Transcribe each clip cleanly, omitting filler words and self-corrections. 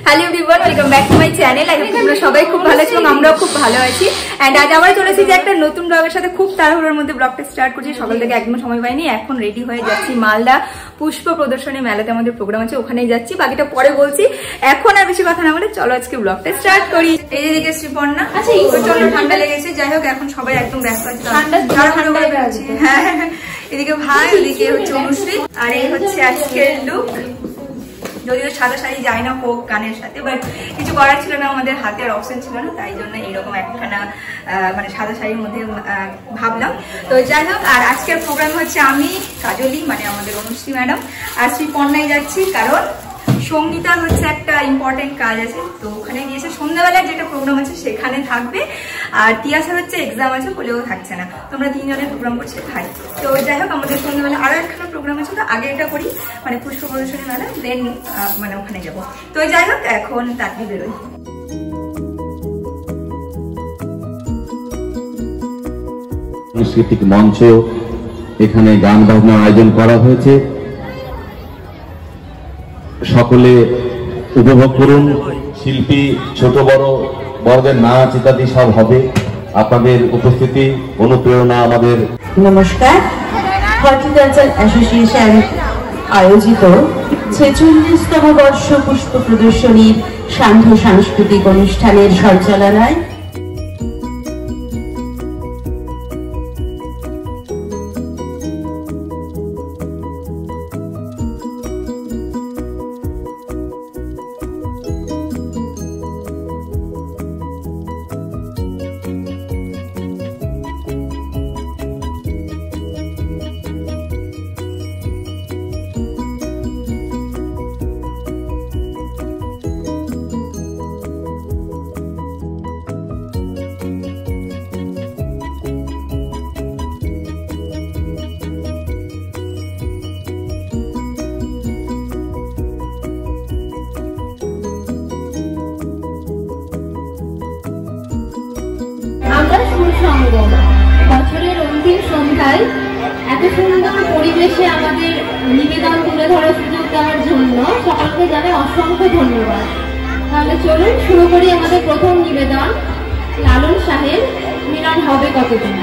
Hello everyone, welcome back to my channel. I hope তোমরা সবাই খুব ভালো আছো এবং আমরাও খুব ভালো আছি। এন্ড আজ আবার চলেছি যে একটা নতুন ব্লগের সাথে খুব তাড়াহুড়োর মধ্যে ব্লগটা স্টার্ট করছি। সকাল থেকে একদম সময় পাইনি, এখন রেডি হয়ে যাচ্ছি মালদা পুষ্প প্রদর্শনী মেলাতে আমাদের প্রোগ্রাম আছে, ওখানেই যাচ্ছি। বাকিটা পরে বলছি, এখন আর বেশি কথা না বলে চলো আজকে ব্লগটা স্টার্ট করি। এই দিকে শ্রীপর্ণা, আচ্ছা প্রচন্ড ঠান্ডা লেগেছে, যাই হোক এখন সবাই একদম ব্যস্ত আছে। হ্যাঁ, এদিকে ভাই, ওদিকে হচ্ছে অনুশ্রী, আর এই হচ্ছে আজকের লুক। যদিও সাদা শাড়ি যায় না হোক গানের সাথে, বাট কিছু করার ছিল না, আমাদের হাতে আর অপশন ছিল না, তাই জন্য এইরকম একখানা মানে সাদা শাড়ির মধ্যে ভাবলাম। তো যাই হোক, আর আজকের প্রোগ্রাম হচ্ছে আমি, কাজলি মানে আমাদের অনুশ্রী ম্যাডাম, আর শ্রীপর্ণায় যাচ্ছি, কারণ সঙ্গীতার হচ্ছে একটা ইম্পর্টেন্ট কাজ আছে, তো ওখানে গিয়েছে। সন্ধ্যাবেলায় যেটা প্রোগ্রাম আছে সেখানে থাকবে, আর তিয়াসার হচ্ছে এক্সাম আছে বলেও থাকছে না। তোমরা তিনজনের প্রোগ্রাম করছে ভাই। তো যাই হোক, আমাদের সন্ধ্যাবেলা আরো একখানা প্রোগ্রাম আছে, তো আগে এটা করি মানে পুষ্প প্রদর্শনী মেলা, দেন মানে ওখানে যাবো। তো যাই হোক, এখন তাড়াতাড়ি বেরোই। সাংস্কৃতিক মঞ্চ, এখানে গান বাজনার আয়োজন করা হয়েছে, সকলে উপভোগ করুন। শিল্পী ছোট বড় বড়দের নাচ ইত্যাদি সব হবে। আপনাদের উপস্থিতি অনুপ্রেরণা আমাদের। নমস্কার। হর্টিকালচার অ্যাসোসিয়েশন আয়োজিত 46তম বর্ষ পুষ্প প্রদর্শনীর সান্ধ্য সাংস্কৃতিক অনুষ্ঠানের সঞ্চালনায় বছরের অন্তিম সন্ধ্যায় এত সুন্দর পরিবেশে আমাদের নিবেদন তুলে ধরার সুযোগ দেওয়ার জন্য সকলকে জানাই অসংখ্য ধন্যবাদ। তাহলে চলুন শুরু করি আমাদের প্রথম নিবেদন, লালন শাহের মিলন হবে কতদিন।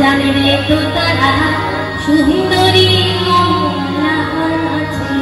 জানে রে তো তারা সুন্দরী কমলা আছে।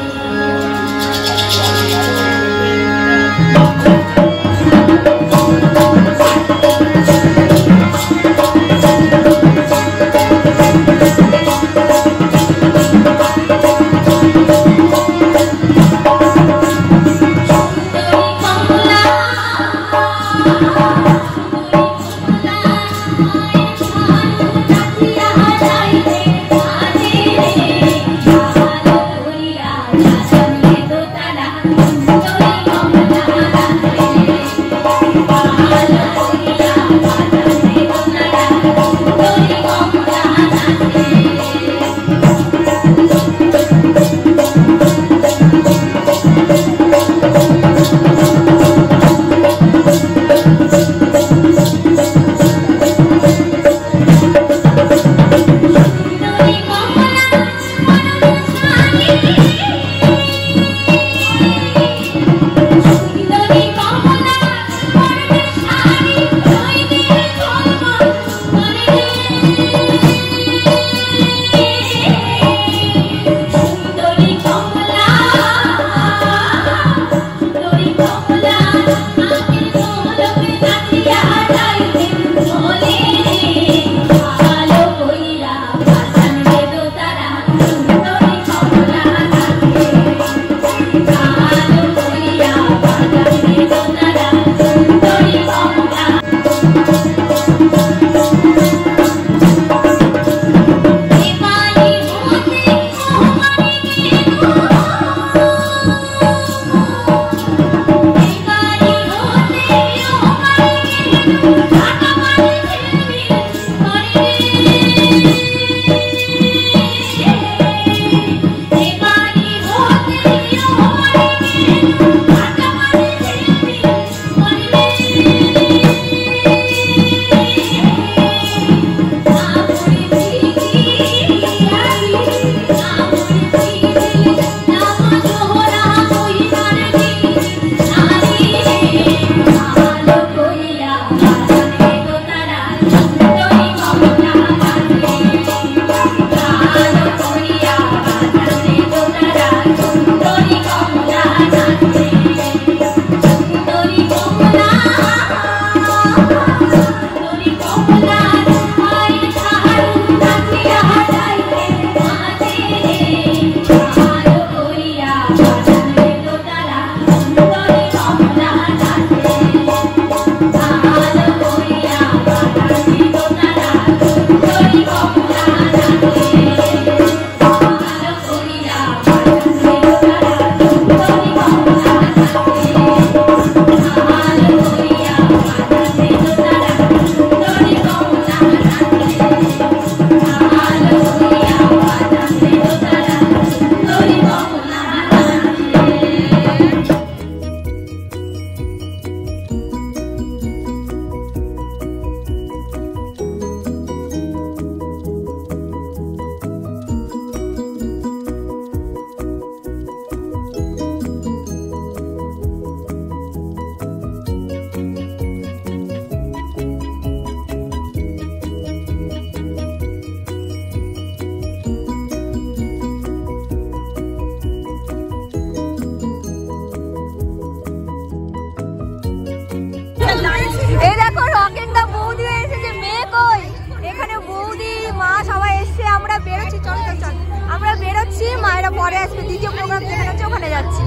এই দেখো রকেটটা বৌদি এসেছে, মেয়ে কই? এখানে বৌদি মা সবাই এসছে, আমরা বেরোচ্ছি। চল চল চল, আমরা বেরোচ্ছি, মায়েরা পরে আসবে। দ্বিতীয় প্রোগ্রাম যেখানে আছে ওখানে যাচ্ছি।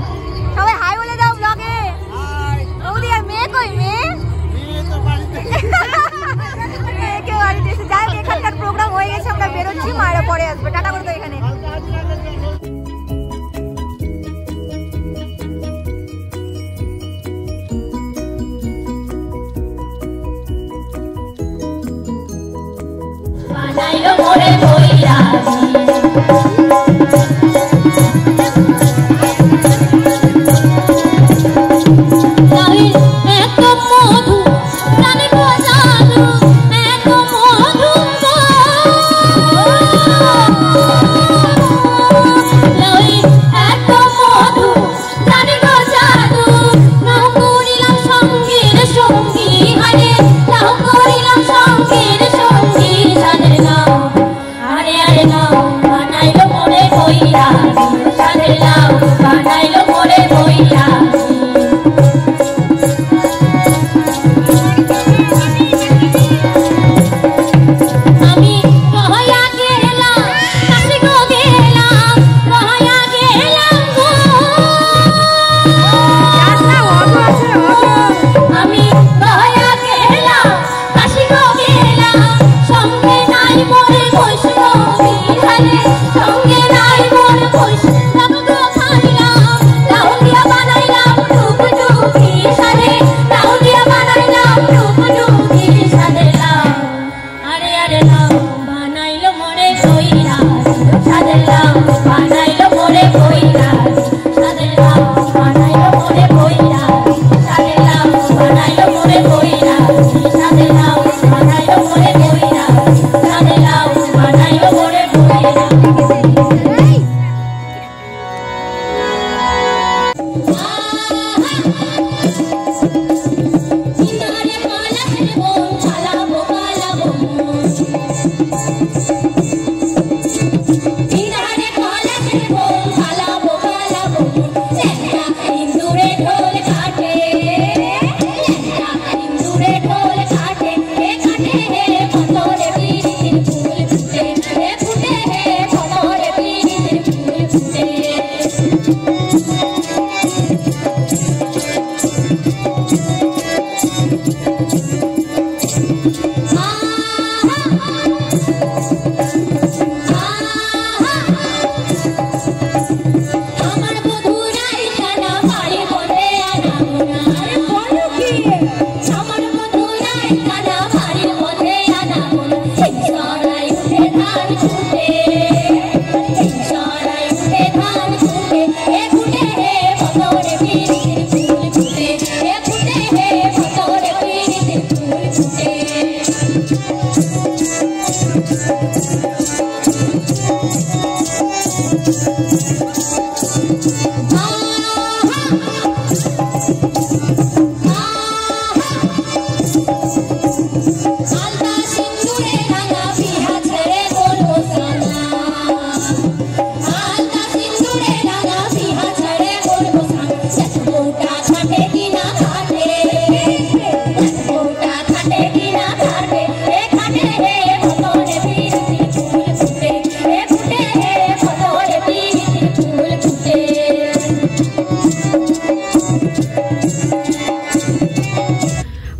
সবাই হাই বলে দাও ব্লগে। বৌদি আর মেয়ে কই? মেয়ে মেয়েকে বাড়িতে এসে যাই। এখানকার প্রোগ্রাম হয়ে গেছে, আমরা বেরোচ্ছি, মায়েরা পরে আসবে। টাটা করে দাও এখানে। সঙ্গী হারে নাও করিলাম সঙ্গীর সঙ্গী জানে না।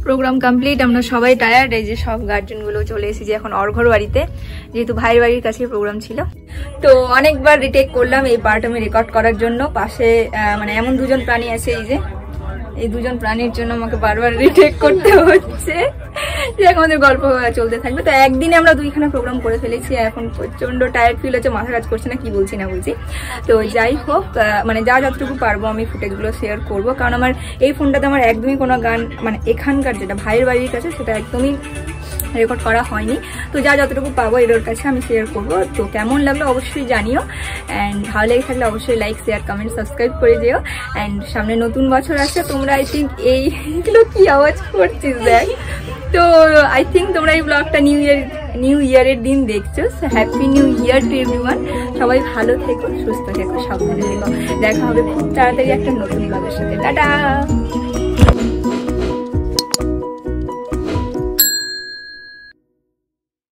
প্রোগ্রাম কমপ্লিট, আমরা সবাই টায়ার্ড। এই যে সব গার্জেন গুলো চলে এসেছি এখন অর্ঘর বাড়িতে, যেহেতু ভাইয়ের বাড়ির কাছে প্রোগ্রাম ছিল। তো অনেকবার রিটেক করলাম এই পার্ট আমি রেকর্ড করার জন্য। পাশে মানে এমন দুজন প্রাণী আছে, এই যে এই দুজন প্রাণীর জন্য আমাকে বারবার রিটেক করতে হচ্ছে। আমাদের গল্প চলতে থাকবে। তো একদিনে আমরা দুইখানা প্রোগ্রাম করে ফেলেছি, এখন প্রচন্ড টায়ার্ড ফিল হচ্ছে, মাথা কাজ করছে না কি বলছি না বলছি। তো যাই হোক, মানে যা যতটুকু পারবো আমি ফুটেজগুলো শেয়ার করবো, কারণ আমার এই ফোনটাতে আমার একদমই কোনো গান মানে এখানকার যেটা ভাইয়ের বাড়ির কাছে সেটা একদমই রেকর্ড করা হয়নি। তো যা যতটুকু পাবো এর কাছে আমি শেয়ার করবো। তো কেমন লাগলো অবশ্যই জানিও, অ্যান্ড ভালো লেগে থাকলে অবশ্যই লাইক শেয়ার কমেন্ট সাবস্ক্রাইব করে যেও। অ্যান্ড সামনে নতুন বছর আসছে, তোমরা আই থিঙ্ক এইগুলো কি আওয়াজ করছিস দেখ। তো আই থিঙ্ক তোমরা এই ব্লগটা নিউ ইয়ারের দিন দেখছো। Happy new year to everyone. সবাই ভালো থেকো, সুস্থ থেকো, সাবধানে থেকো। দেখা হবে খুব তাড়াতাড়ি একটা নতুন ব্লগের সাথে। টাটা।